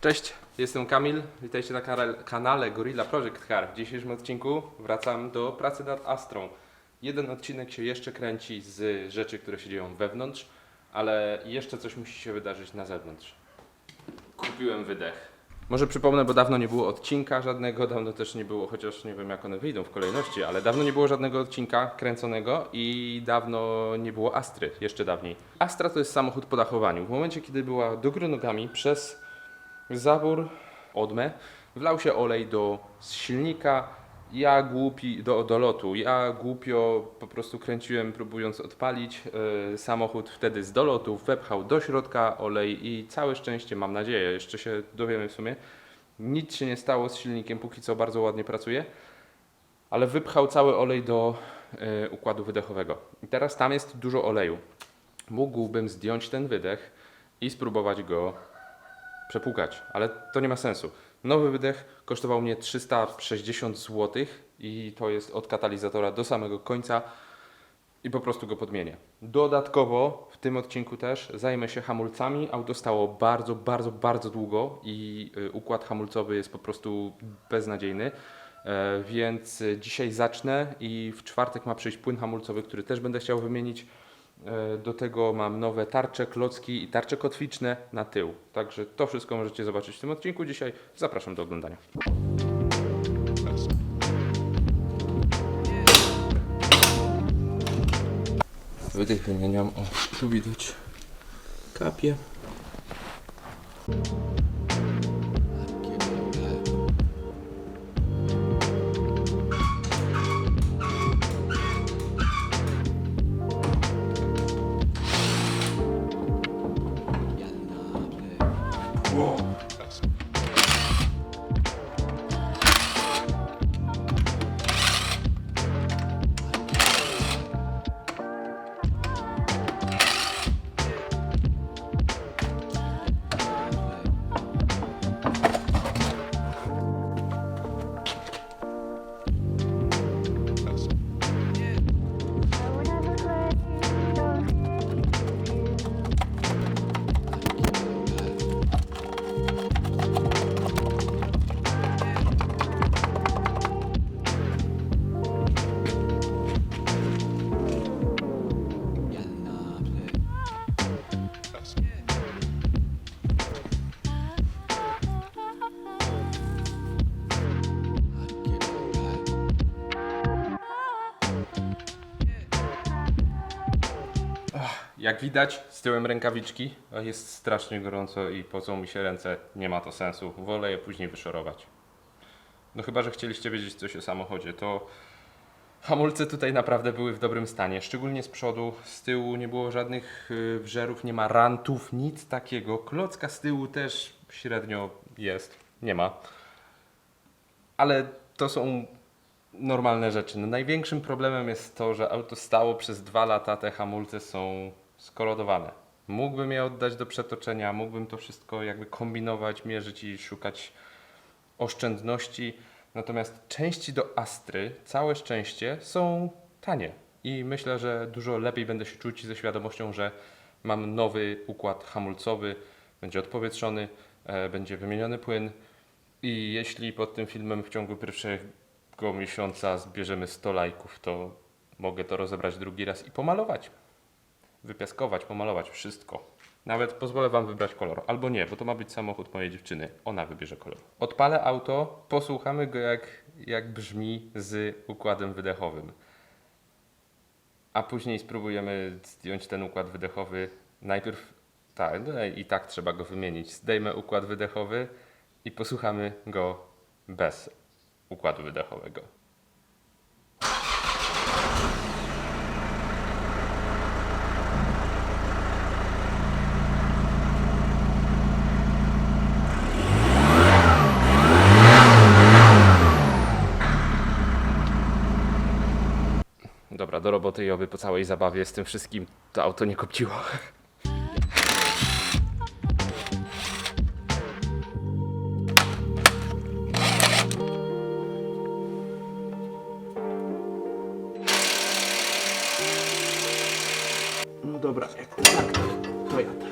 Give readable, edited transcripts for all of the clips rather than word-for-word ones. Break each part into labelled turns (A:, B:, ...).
A: Cześć, jestem Kamil, witajcie na kanale Gorilla Project Car. W dzisiejszym odcinku wracam do pracy nad Astrą. Jeden odcinek się jeszcze kręci z rzeczy, które się dzieją wewnątrz, ale jeszcze coś musi się wydarzyć na zewnątrz. Kupiłem wydech. Może przypomnę, bo dawno nie było odcinka żadnego, dawno też nie było, chociaż nie wiem jak one wyjdą w kolejności, ale dawno nie było żadnego odcinka kręconego i dawno nie było Astry, jeszcze dawniej. Astra to jest samochód po dachowaniu. W momencie, kiedy była do góry nogami przez zawór, odmę, wlał się olej do silnika, ja głupi, do lotu. Ja głupio po prostu kręciłem, próbując odpalić. Samochód wtedy z dolotu wepchał do środka olej i całe szczęście, mam nadzieję, jeszcze się dowiemy w sumie, nic się nie stało z silnikiem, póki co bardzo ładnie pracuje, ale wypchał cały olej do układu wydechowego. I teraz tam jest dużo oleju. Mógłbym zdjąć ten wydech i spróbować go przepłukać, ale to nie ma sensu. Nowy wydech kosztował mnie 360 zł i to jest od katalizatora do samego końca i po prostu go podmienię. Dodatkowo w tym odcinku też zajmę się hamulcami. Auto stało bardzo długo i układ hamulcowy jest po prostu beznadziejny. Więc dzisiaj zacznę i w czwartek ma przyjść płyn hamulcowy, który też będę chciał wymienić. Do tego mam nowe tarcze, klocki i tarcze kotwiczne na tył. Także to wszystko możecie zobaczyć w tym odcinku dzisiaj. Zapraszam do oglądania. Wydech wymieniam. O, tu widać kapie. Jak widać, z tyłem rękawiczki jest strasznie gorąco i pocą mi się ręce. Nie ma to sensu. Wolę je później wyszorować. No chyba, że chcieliście wiedzieć coś o samochodzie, to hamulce tutaj naprawdę były w dobrym stanie. Szczególnie z przodu, z tyłu nie było żadnych wżerów, nie ma rantów, nic takiego. Klocka z tyłu też średnio jest, nie ma. Ale to są normalne rzeczy. No, największym problemem jest to, że auto stało przez 2 lata, te hamulce są skorodowane. Mógłbym je oddać do przetoczenia, mógłbym to wszystko jakby kombinować, mierzyć i szukać oszczędności. Natomiast części do Astry, całe szczęście, są tanie. I myślę, że dużo lepiej będę się czuć ze świadomością, że mam nowy układ hamulcowy, będzie odpowietrzony, będzie wymieniony płyn. I jeśli pod tym filmem w ciągu pierwszego miesiąca zbierzemy 100 lajków, to mogę to rozebrać drugi raz i pomalować. Wypiaskować, pomalować, wszystko. Nawet pozwolę Wam wybrać kolor. Albo nie, bo to ma być samochód mojej dziewczyny. Ona wybierze kolor. Odpalę auto, posłuchamy go jak brzmi z układem wydechowym. A później spróbujemy zdjąć ten układ wydechowy. Najpierw tak, no i tak trzeba go wymienić. Zdejmę układ wydechowy i posłuchamy go bez układu wydechowego. Dobra, do roboty i oby po całej zabawie z tym wszystkim to auto nie kopciło. Dobra, jak tak, to ja tak.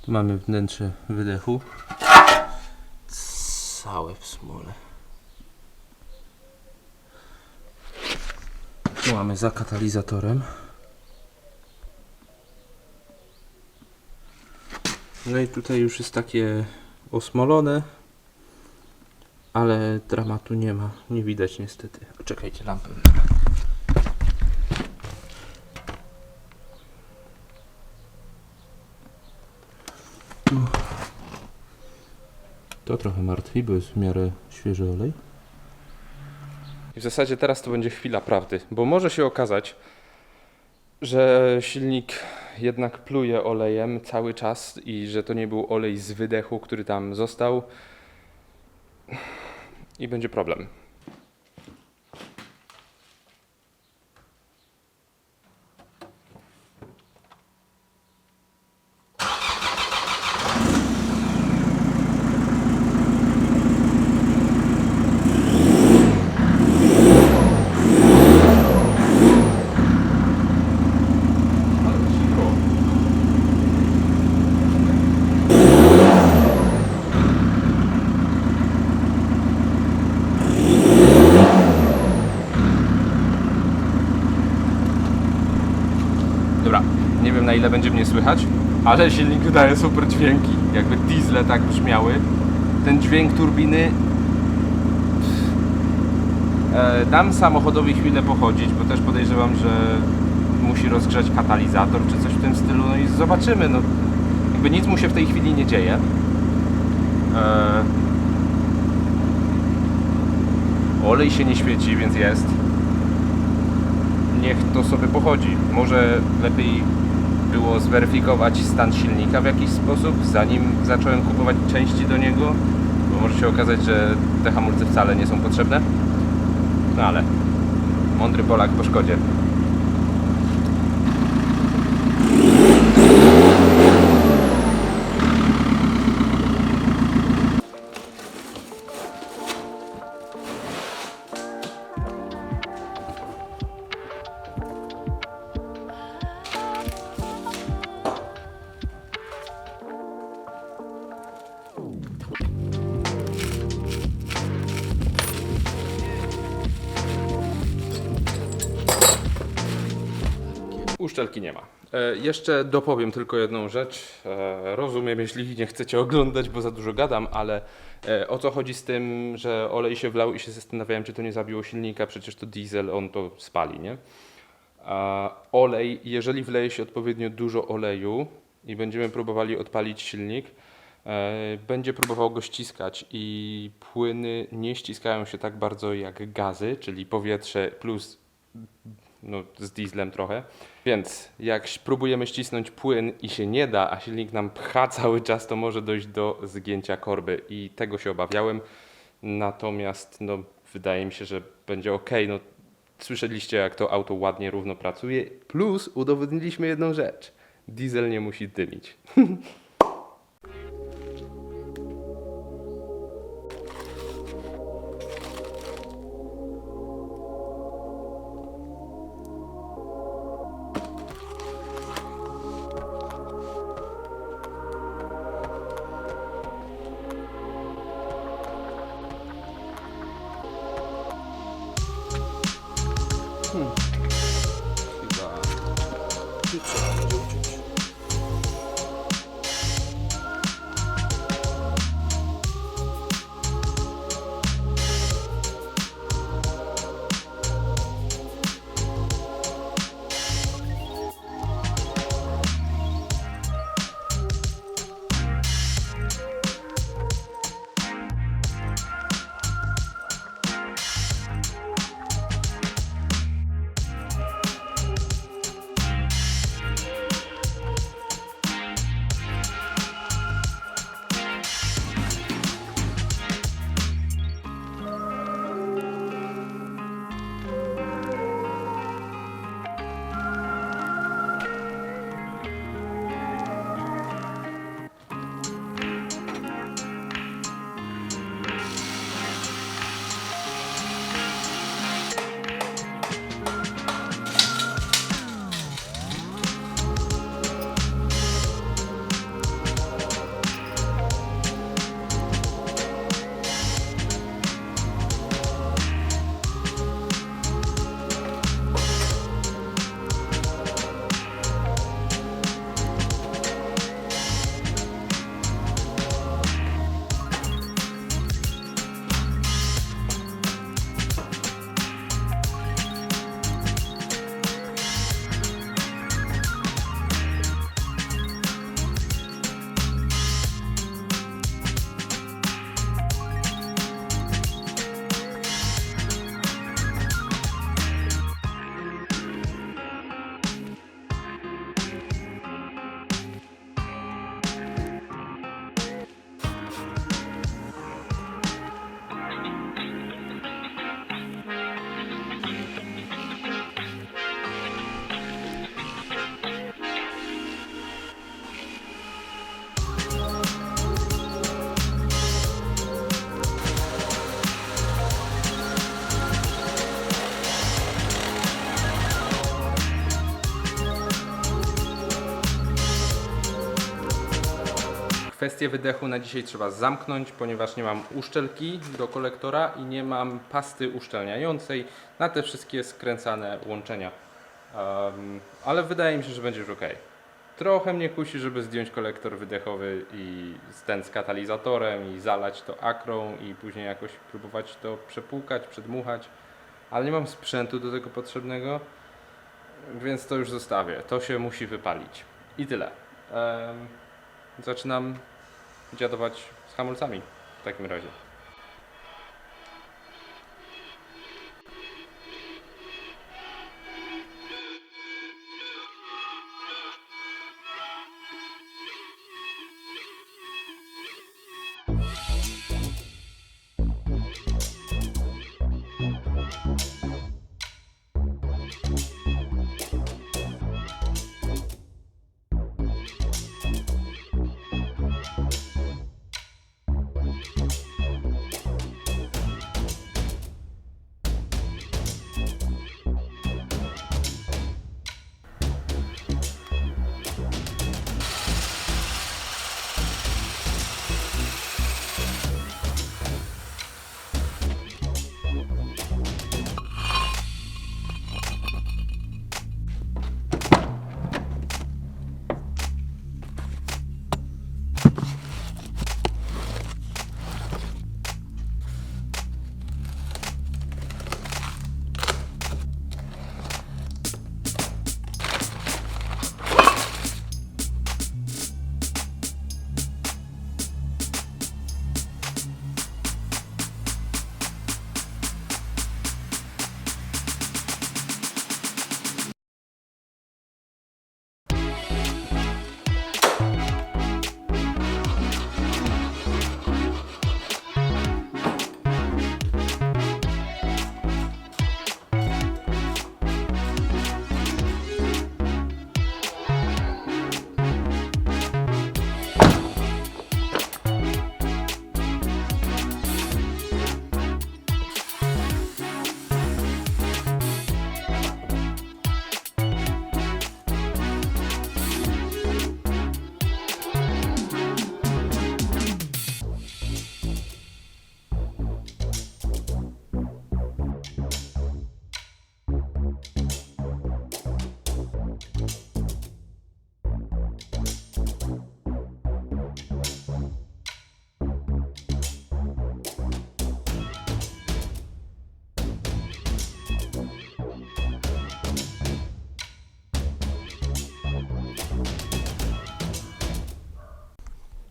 A: Tu mamy wnętrze wydechu. Całe w smole. Tu mamy za katalizatorem. No i tutaj już jest takie osmolone, ale dramatu nie ma, nie widać niestety. Czekajcie, lampę. To trochę martwi, bo jest w miarę świeży olej. I w zasadzie teraz to będzie chwila prawdy, bo może się okazać, że silnik jednak pluje olejem cały czas i że to nie był olej z wydechu, który tam został i będzie problem. Dobra, nie wiem na ile będzie mnie słychać, ale silnik wydaje super dźwięki, jakby diesle tak brzmiały. Ten dźwięk turbiny dam samochodowi chwilę pochodzić, bo też podejrzewam, że musi rozgrzać katalizator czy coś w tym stylu, no i zobaczymy, no jakby nic mu się w tej chwili nie dzieje. Olej się nie świeci, więc jest. Niech to sobie pochodzi. Może lepiej było zweryfikować stan silnika w jakiś sposób, zanim zacząłem kupować części do niego, bo może się okazać, że te hamulce wcale nie są potrzebne. No ale mądry Polak po szkodzie. Uszczelki nie ma. Jeszcze dopowiem tylko jedną rzecz. Rozumiem, jeśli nie chcecie oglądać, bo za dużo gadam, ale o co chodzi z tym, że olej się wlał i się zastanawiałem, czy to nie zabiło silnika, przecież to diesel, on to spali, nie? Olej, jeżeli wleje się odpowiednio dużo oleju i będziemy próbowali odpalić silnik, będzie próbował go ściskać i płyny nie ściskają się tak bardzo jak gazy, czyli powietrze plus no, z dieslem trochę. Więc jak próbujemy ścisnąć płyn i się nie da, a silnik nam pcha cały czas, to może dojść do zgięcia korby i tego się obawiałem. Natomiast no, wydaje mi się, że będzie ok. No, słyszeliście, jak to auto ładnie, równo pracuje. Plus udowodniliśmy jedną rzecz. Diesel nie musi dymić. Chyba tu trzeba będzie uciąć. Kwestię wydechu na dzisiaj trzeba zamknąć, ponieważ nie mam uszczelki do kolektora i nie mam pasty uszczelniającej na te wszystkie skręcane łączenia. Ale wydaje mi się, że będzie już ok. Trochę mnie kusi, żeby zdjąć kolektor wydechowy i ten z katalizatorem i zalać to akrą i później jakoś próbować to przepłukać, przedmuchać, ale nie mam sprzętu do tego potrzebnego, więc to już zostawię. To się musi wypalić. I tyle. Zaczynam dziadować z hamulcami w takim razie.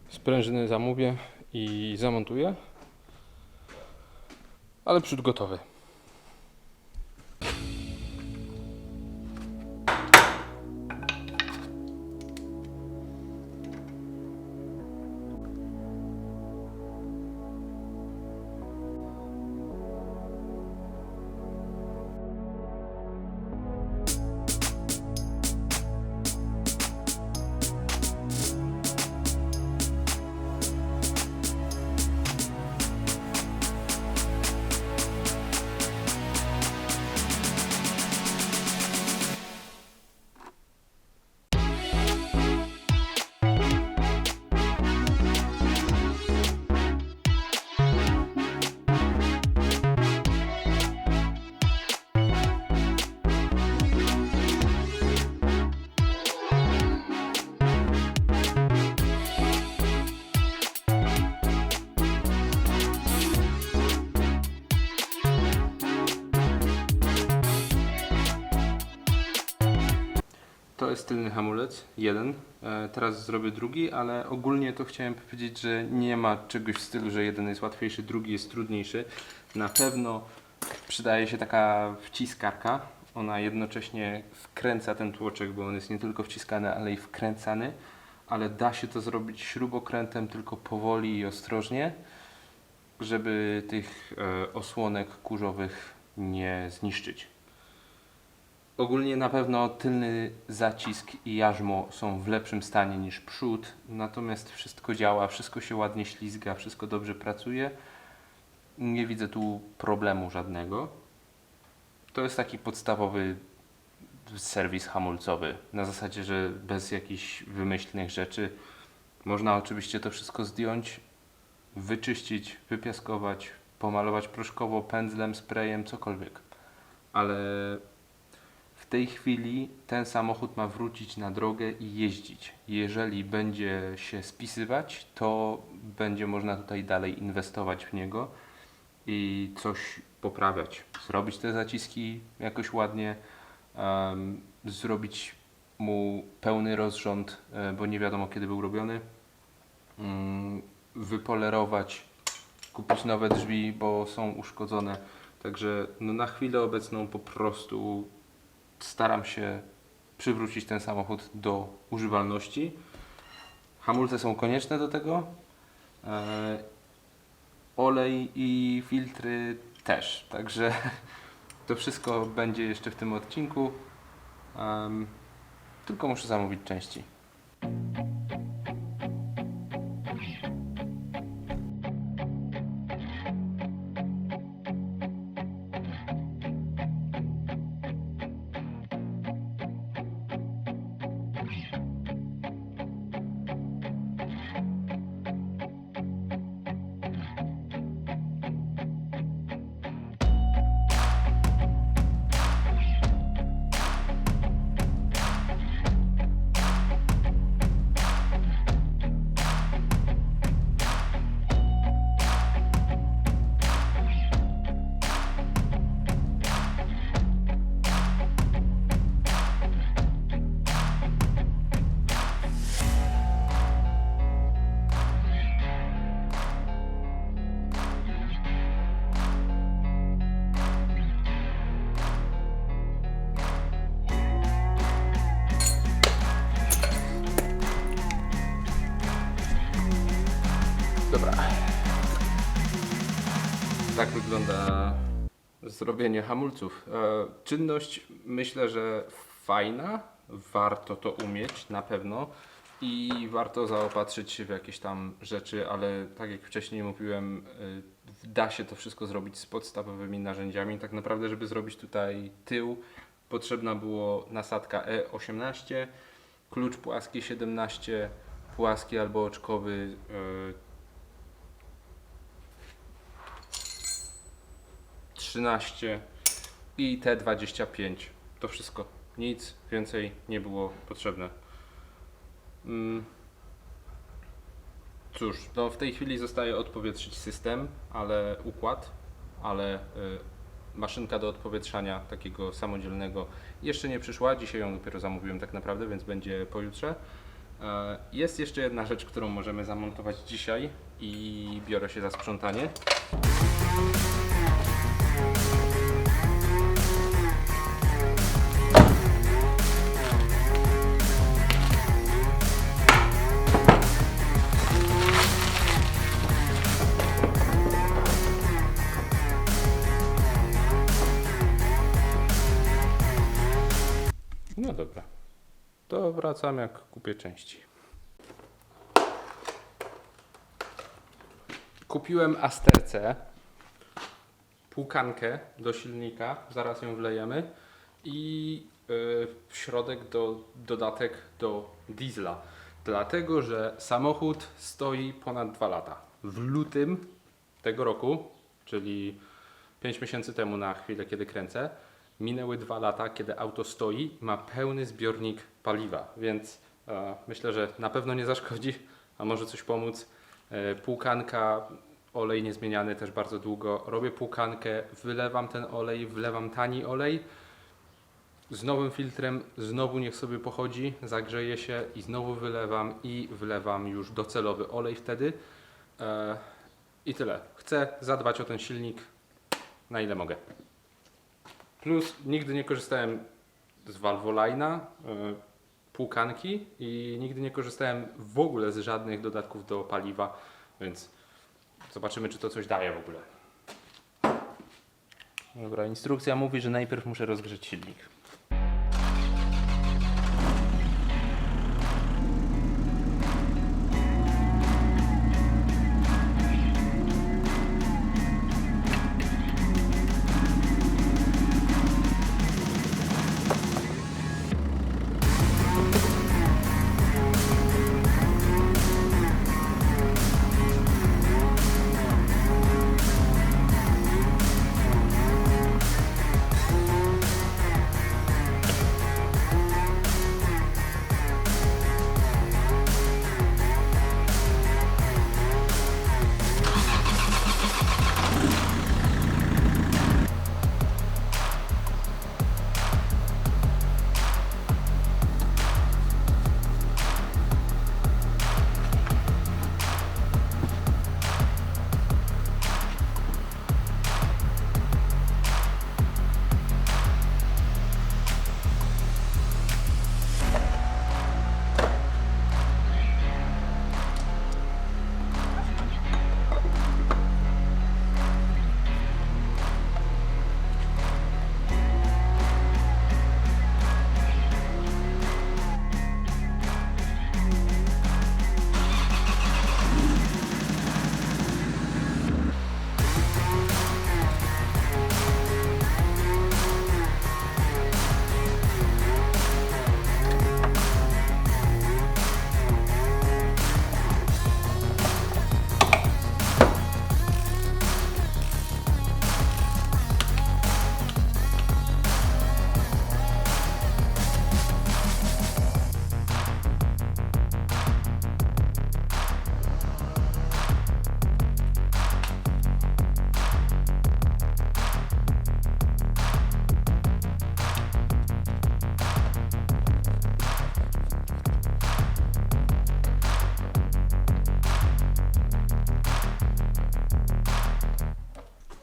A: Sprężyny zamówię i zamontuję, ale przód gotowy. To jest tylny hamulec, jeden. Teraz zrobię drugi, ale ogólnie to chciałem powiedzieć, że nie ma czegoś w stylu, że jeden jest łatwiejszy, drugi jest trudniejszy. Na pewno przydaje się taka wciskarka. Ona jednocześnie wkręca ten tłoczek, bo on jest nie tylko wciskany, ale i wkręcany. Ale da się to zrobić śrubokrętem, tylko powoli i ostrożnie, żeby tych osłonek kurzowych nie zniszczyć. Ogólnie na pewno tylny zacisk i jarzmo są w lepszym stanie niż przód, natomiast wszystko działa, wszystko się ładnie ślizga, wszystko dobrze pracuje. Nie widzę tu problemu żadnego. To jest taki podstawowy serwis hamulcowy, na zasadzie, że bez jakichś wymyślnych rzeczy. Można oczywiście to wszystko zdjąć, wyczyścić, wypiaskować, pomalować proszkowo, pędzlem, sprayem, cokolwiek. Ale w tej chwili ten samochód ma wrócić na drogę i jeździć. Jeżeli będzie się spisywać, to będzie można tutaj dalej inwestować w niego i coś poprawiać. Zrobić te zaciski jakoś ładnie, zrobić mu pełny rozrząd, bo nie wiadomo kiedy był robiony, wypolerować, kupić nowe drzwi, bo są uszkodzone. Także no na chwilę obecną po prostu staram się przywrócić ten samochód do używalności. Hamulce są konieczne do tego. Olej i filtry też. Także to wszystko będzie jeszcze w tym odcinku. Tylko muszę zamówić części. Dobra. Tak wygląda zrobienie hamulców. Czynność myślę, że fajna. Warto to umieć na pewno i warto zaopatrzyć się w jakieś tam rzeczy, ale tak jak wcześniej mówiłem, da się to wszystko zrobić z podstawowymi narzędziami. Tak naprawdę, żeby zrobić tutaj tył, potrzebna było nasadka E18, klucz płaski 17, płaski albo oczkowy 13 i T25. To wszystko. Nic więcej nie było potrzebne. Cóż, no w tej chwili zostaje odpowietrzyć system, ale maszynka do odpowietrzania takiego samodzielnego jeszcze nie przyszła. Dzisiaj ją dopiero zamówiłem tak naprawdę, więc będzie pojutrze. Jest jeszcze jedna rzecz, którą możemy zamontować dzisiaj i biorę się za sprzątanie. No dobra, to wracam jak kupię części. Kupiłem Asterce, płukankę do silnika, zaraz ją wlejemy i w środek dodatek do diesla. Dlatego, że samochód stoi ponad 2 lata. W lutym tego roku, czyli 5 miesięcy temu na chwilę kiedy kręcę, minęły 2 lata, kiedy auto stoi, ma pełny zbiornik paliwa, więc myślę, że na pewno nie zaszkodzi, a może coś pomóc. Płukanka, olej niezmieniany też bardzo długo. Robię płukankę, wylewam ten olej, wlewam tani olej z nowym filtrem, znowu niech sobie pochodzi, zagrzeje się i znowu wylewam i wlewam już docelowy olej wtedy. I tyle. Chcę zadbać o ten silnik na ile mogę. Plus nigdy nie korzystałem z Valvoline'a, płukanki i nigdy nie korzystałem w ogóle z żadnych dodatków do paliwa, więc zobaczymy, czy to coś daje w ogóle. Dobra, instrukcja mówi, że najpierw muszę rozgrzeć silnik.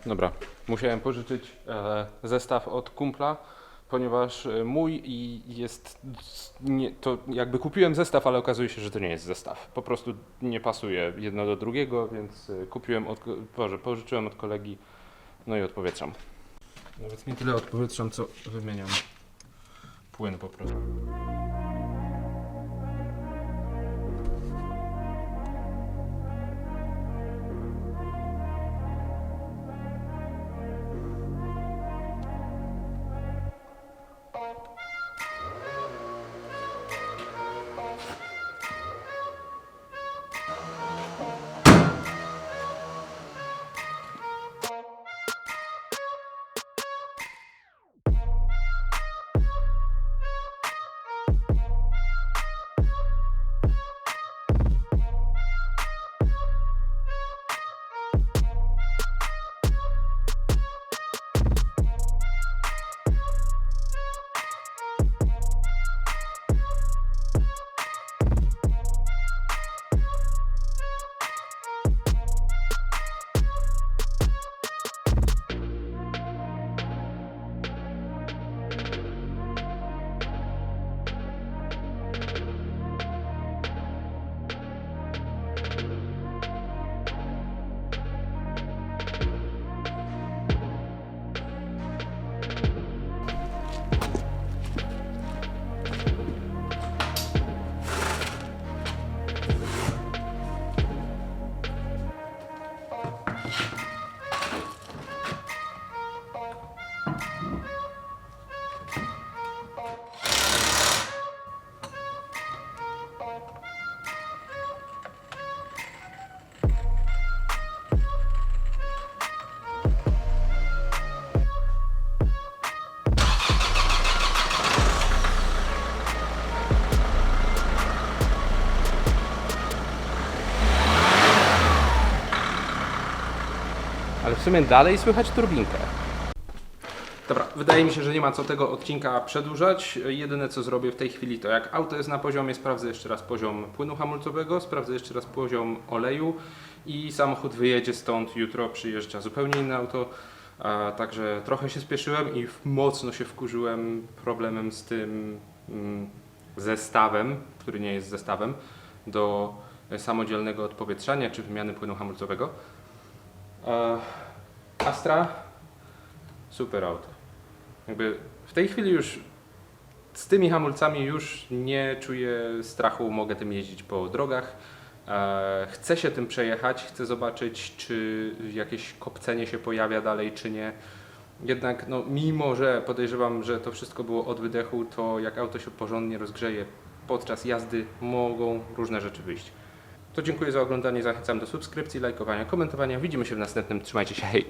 A: Dobra, musiałem pożyczyć zestaw od kumpla, ponieważ mój i jest, nie, to jakby kupiłem zestaw, ale okazuje się, że to nie jest zestaw. Po prostu nie pasuje jedno do drugiego, więc kupiłem pożyczyłem od kolegi, no i odpowietrzam. Nawet nie tyle odpowietrzam, co wymieniam płyn po prostu. Ale w sumie dalej słychać turbinkę. Dobra, wydaje mi się, że nie ma co tego odcinka przedłużać. Jedyne co zrobię w tej chwili to jak auto jest na poziomie, sprawdzę jeszcze raz poziom płynu hamulcowego, sprawdzę jeszcze raz poziom oleju i samochód wyjedzie stąd. Jutro przyjeżdża zupełnie inne auto, także trochę się spieszyłem i mocno się wkurzyłem problemem z tym zestawem, który nie jest zestawem, do samodzielnego odpowietrzania czy wymiany płynu hamulcowego. Astra, super auto. Jakby w tej chwili już z tymi hamulcami już nie czuję strachu, mogę tym jeździć po drogach. Chcę się tym przejechać, chcę zobaczyć, czy jakieś kopcenie się pojawia dalej, czy nie. Jednak no, mimo, że podejrzewam, że to wszystko było od wydechu, to jak auto się porządnie rozgrzeje podczas jazdy, mogą różne rzeczy wyjść. To dziękuję za oglądanie, zachęcam do subskrypcji, lajkowania, komentowania. Widzimy się w następnym, trzymajcie się, hej!